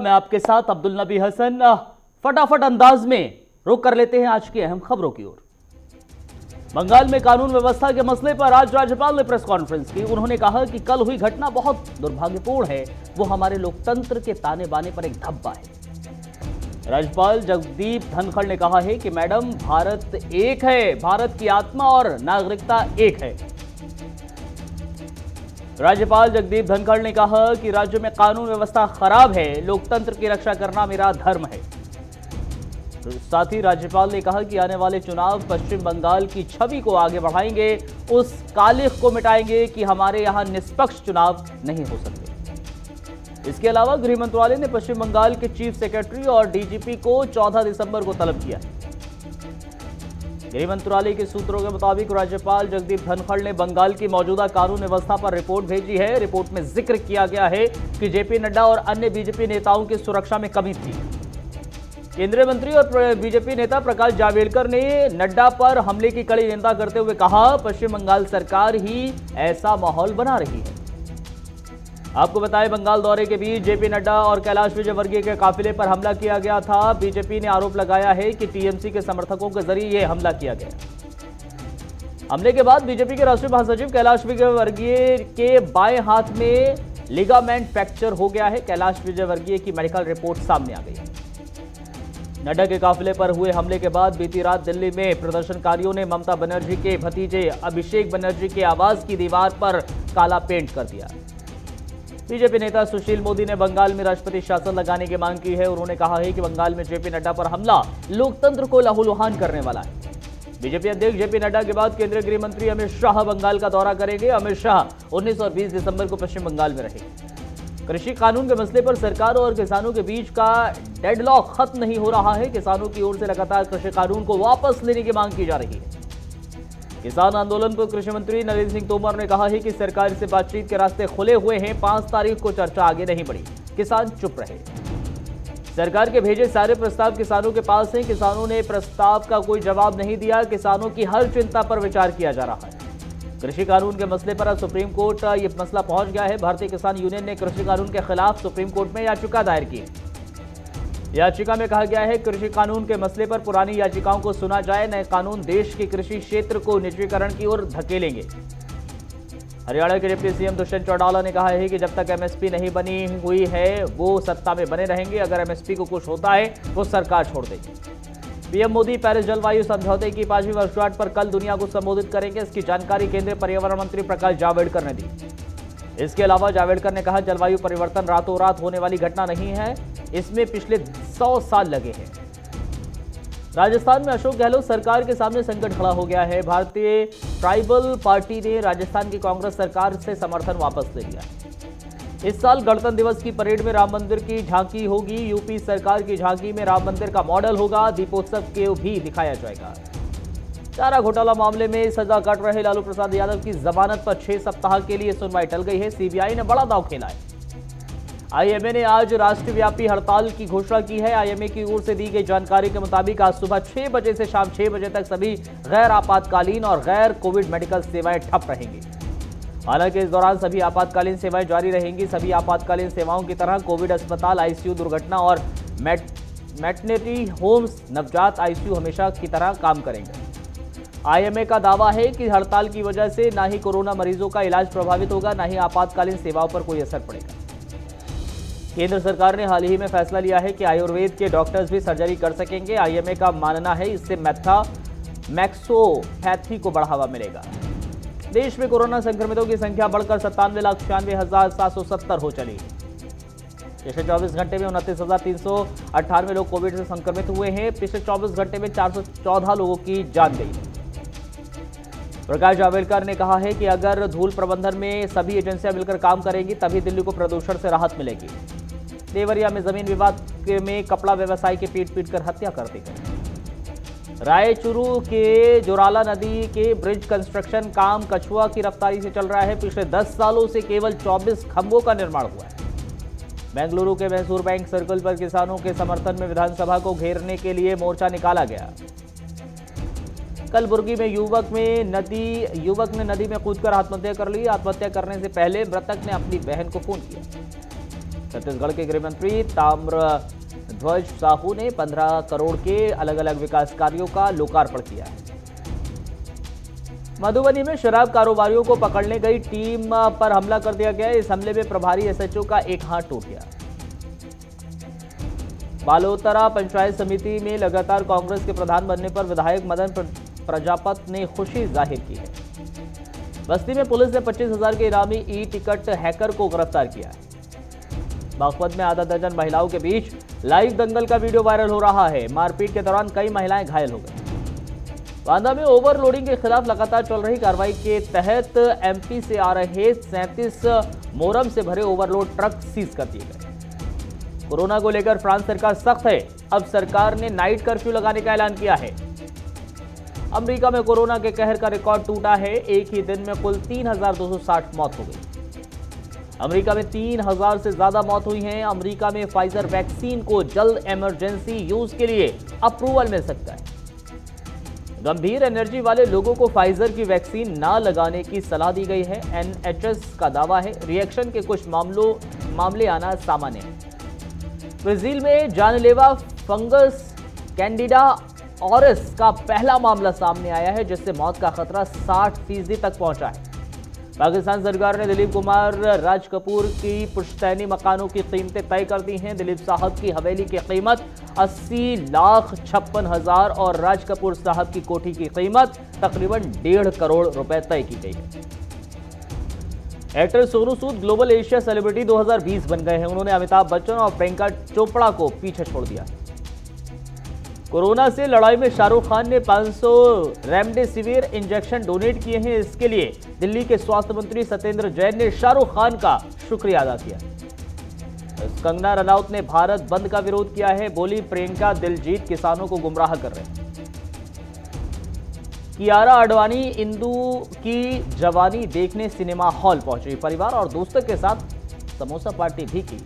मैं आपके साथ अब्दुल नबी हसन। फटाफट अंदाज में रुख कर लेते हैं आज की अहम खबरों की ओर। बंगाल में कानून व्यवस्था के मसले पर आज राज्यपाल ने प्रेस कॉन्फ्रेंस की। उन्होंने कहा कि कल हुई घटना बहुत दुर्भाग्यपूर्ण है, वो हमारे लोकतंत्र के ताने बाने पर एक धब्बा है। राज्यपाल जगदीप धनखड़ ने कहा है कि मैडम, भारत एक है, भारत की आत्मा और नागरिकता एक है। राज्यपाल जगदीप धनखड़ ने कहा कि राज्य में कानून व्यवस्था खराब है, लोकतंत्र की रक्षा करना मेरा धर्म है। साथ ही राज्यपाल ने कहा कि आने वाले चुनाव पश्चिम बंगाल की छवि को आगे बढ़ाएंगे, उस कालिख को मिटाएंगे कि हमारे यहां निष्पक्ष चुनाव नहीं हो सकते। इसके अलावा गृह मंत्रालय ने पश्चिम बंगाल के चीफ सेक्रेटरी और डीजीपी को 14 दिसंबर को तलब किया है। गृह मंत्रालय के सूत्रों के मुताबिक राज्यपाल जगदीप धनखड़ ने बंगाल की मौजूदा कानून व्यवस्था पर रिपोर्ट भेजी है। रिपोर्ट में जिक्र किया गया है कि जेपी नड्डा और अन्य बीजेपी नेताओं की सुरक्षा में कमी थी। केंद्रीय मंत्री और बीजेपी नेता प्रकाश जावड़ेकर ने नड्डा पर हमले की कड़ी निंदा करते हुए कहा, पश्चिम बंगाल सरकार ही ऐसा माहौल बना रही है। आपको बताएं, बंगाल दौरे के बीच जेपी नड्डा और कैलाश विजयवर्गीय के काफिले पर हमला किया गया था। बीजेपी ने आरोप लगाया है कि टीएमसी के समर्थकों के जरिए यह हमला किया गया। हमले के बाद बीजेपी के राष्ट्रीय महासचिव कैलाश विजयवर्गीय के बाएं हाथ में लिगामेंट फ्रैक्चर हो गया है। कैलाश विजयवर्गीय की मेडिकल रिपोर्ट सामने आ गई है। नड्डा के काफिले पर हुए हमले के बाद बीती रात दिल्ली में प्रदर्शनकारियों ने ममता बनर्जी के भतीजे अभिषेक बनर्जी के आवास की दीवार पर काला पेंट कर दिया। बीजेपी नेता सुशील मोदी ने बंगाल में राष्ट्रपति शासन लगाने की मांग की है। उन्होंने कहा है कि बंगाल में जेपी नड्डा पर हमला लोकतंत्र को लहूलुहान करने वाला है। बीजेपी अध्यक्ष जेपी नड्डा के बाद केंद्रीय गृह मंत्री अमित शाह बंगाल का दौरा करेंगे। अमित शाह 19 और 20 दिसंबर को पश्चिम बंगाल में रहेंगे। कृषि कानून के मसले पर सरकार और किसानों के बीच का डेडलॉक खत्म नहीं हो रहा है। किसानों की ओर से लगातार कृषि कानून को वापस लेने की मांग की जा रही है। किसान आंदोलन पर कृषि मंत्री नरेंद्र सिंह तोमर ने कहा है कि सरकार से बातचीत के रास्ते खुले हुए हैं। 5 तारीख को चर्चा आगे नहीं बढ़ी, किसान चुप रहे। सरकार के भेजे सारे प्रस्ताव किसानों के पास हैं। किसानों ने प्रस्ताव का कोई जवाब नहीं दिया। किसानों की हर चिंता पर विचार किया जा रहा है। कृषि कानून के मसले पर सुप्रीम कोर्ट ये मसला पहुंच गया है। भारतीय किसान यूनियन ने कृषि कानून के खिलाफ सुप्रीम कोर्ट में याचिका दायर की। याचिका में कहा गया है, कृषि कानून के मसले पर पुरानी याचिकाओं को सुना जाए। नए कानून देश के कृषि क्षेत्र को निजीकरण की ओर धकेलेंगे। हरियाणा के डिप्टी सीएम दुष्यंत चौटाला ने कहा है कि जब तक एमएसपी नहीं बनी हुई है वो सत्ता में बने रहेंगे। अगर एमएसपी को कुछ होता है वो सरकार छोड़ देगी। पीएम मोदी पेरिस जलवायु समझौते की 5वीं वर्षगांठ पर कल दुनिया को संबोधित करेंगे। इसकी जानकारी केंद्रीय पर्यावरण मंत्री प्रकाश जावड़ेकर ने दी। इसके अलावा जावड़ेकर ने कहा, जलवायु परिवर्तन रातों रात होने वाली घटना नहीं है, इसमें पिछले 100 साल लगे हैं। राजस्थान में अशोक गहलोत सरकार के सामने संकट खड़ा हो गया है। भारतीय ट्राइबल पार्टी ने राजस्थान की कांग्रेस सरकार से समर्थन वापस ले लिया। इस साल गणतंत्र दिवस की परेड में राम मंदिर की झांकी होगी। यूपी सरकार की झांकी में राम मंदिर का मॉडल होगा। दीपोत्सव को भी दिखाया जाएगा। चारा घोटाला मामले में सजा काट रहे लालू प्रसाद यादव की जमानत पर 6 सप्ताह के लिए सुनवाई टल गई है। सीबीआई ने बड़ा दांव खेला है। आईएमए ने आज राष्ट्रव्यापी हड़ताल की घोषणा की है। आईएमए की ओर से दी गई जानकारी के मुताबिक आज सुबह 6 बजे से शाम 6 बजे तक सभी गैर आपातकालीन और गैर कोविड मेडिकल सेवाएं ठप रहेंगी। हालांकि इस दौरान सभी आपातकालीन सेवाएं जारी रहेंगी। सभी आपातकालीन सेवाओं की तरह कोविड अस्पताल, आईसीयू, दुर्घटना और मैटरनिटी होम्स, नवजात आईसीयू हमेशा की तरह काम करेंगे। आईएमए का दावा है कि हड़ताल की वजह से ना ही कोरोना मरीजों का इलाज प्रभावित होगा, ना ही आपातकालीन सेवाओं पर कोई असर पड़ेगा। केंद्र सरकार ने हाल ही में फैसला लिया है कि आयुर्वेद के डॉक्टर्स भी सर्जरी कर सकेंगे। आईएमए का मानना है इससे मैक्सोपैथी को बढ़ावा मिलेगा। देश में कोरोना संक्रमितों की संख्या बढ़कर 97,96,770 हो चली। पिछले 24 घंटे में 29,398 लोग कोविड से संक्रमित हुए हैं। पिछले 24 घंटे में 414 लोगों की जान गई। प्रकाश जावड़ेकर ने कहा है कि अगर धूल प्रबंधन में सभी एजेंसियां मिलकर काम करेंगी तभी दिल्ली को प्रदूषण से राहत मिलेगी। देवरिया में जमीन विवाद में कपड़ा व्यवसायी की पीट कर हत्या कर दी गई। रायचूरू के जोराला नदी के ब्रिज कंस्ट्रक्शन काम कछुआ की रफ्तारी से चल रहा है। पिछले 10 सालों से केवल 24 खंभों का निर्माण हुआ है। बेंगलुरु के मैसूर बैंक सर्कल पर किसानों के समर्थन में विधानसभा को घेरने के लिए मोर्चा निकाला गया। कलबुर्गी में युवक ने नदी में कूदकर आत्महत्या कर ली। आत्महत्या करने से पहले मृतक ने अपनी बहन को फोन किया। छत्तीसगढ़ के गृह मंत्री ताम्रध्वज साहू ने 15 करोड़ के अलग अलग विकास कार्यों का लोकार्पण किया है। मधुबनी में शराब कारोबारियों को पकड़ने गई टीम पर हमला कर दिया गया। इस हमले में प्रभारी एसएचओ का एक हाथ टूट गया। बालोतरा पंचायत समिति में लगातार कांग्रेस के प्रधान बनने पर विधायक मदन प्रजापत ने खुशी जाहिर की है। बस्ती में पुलिस ने 25,000 के इनामी ई टिकट हैकर को गिरफ्तार किया है। बागपत में आधा दर्जन महिलाओं के बीच लाइव दंगल का वीडियो वायरल हो रहा है। मारपीट के दौरान कई महिलाएं घायल हो गई। बांदा में ओवरलोडिंग के खिलाफ लगातार चल रही कार्रवाई के तहत एमपी से आ रहे 37 मोरम से भरे ओवरलोड ट्रक सीज कर दिए गए। कोरोना को लेकर फ्रांस सरकार सख्त है। अब सरकार ने नाइट कर्फ्यू लगाने का ऐलान किया है। अमेरिका में कोरोना के कहर का रिकॉर्ड टूटा है। एक ही दिन में कुल 3,260 मौत हो गई। अमेरिका में 3,000 से ज्यादा मौत हुई है। अमेरिका में फाइजर वैक्सीन को जल्द इमरजेंसी यूज के लिए अप्रूवल मिल सकता है। गंभीर एनर्जी वाले लोगों को फाइजर की वैक्सीन ना लगाने की सलाह दी गई है। एनएचएस का दावा है रिएक्शन के कुछ मामले आना सामान्य है। ब्राजील में जानलेवा फंगस कैंडिडा ऑरिस का पहला मामला सामने आया है, जिससे मौत का खतरा 60% तक पहुंचा है। पाकिस्तान सरकार ने दिलीप कुमार राज कपूर की पुश्तैनी मकानों की कीमतें तय कर दी हैं। दिलीप साहब की हवेली की कीमत 80,56,000 और राज कपूर साहब की कोठी की कीमत तकरीबन 1.5 करोड़ रुपए तय की गई है। Actor Sonu Sood global Asia celebrity 2020 बन गए हैं। उन्होंने अमिताभ बच्चन और प्रियंका चोपड़ा को पीछे छोड़ दिया। कोरोना से लड़ाई में शाहरुख खान ने 500 रेमडेसिविर इंजेक्शन डोनेट किए हैं। इसके लिए दिल्ली के स्वास्थ्य मंत्री सत्येंद्र जैन ने शाहरुख खान का शुक्रिया अदा किया। कंगना रनौत ने भारत बंद का विरोध किया है। बोली प्रियंका दिलजीत किसानों को गुमराह कर रहे हैं। कियारा आडवाणी इंदु की जवानी देखने सिनेमा हॉल पहुंची। परिवार और दोस्तों के साथ समोसा पार्टी भी की।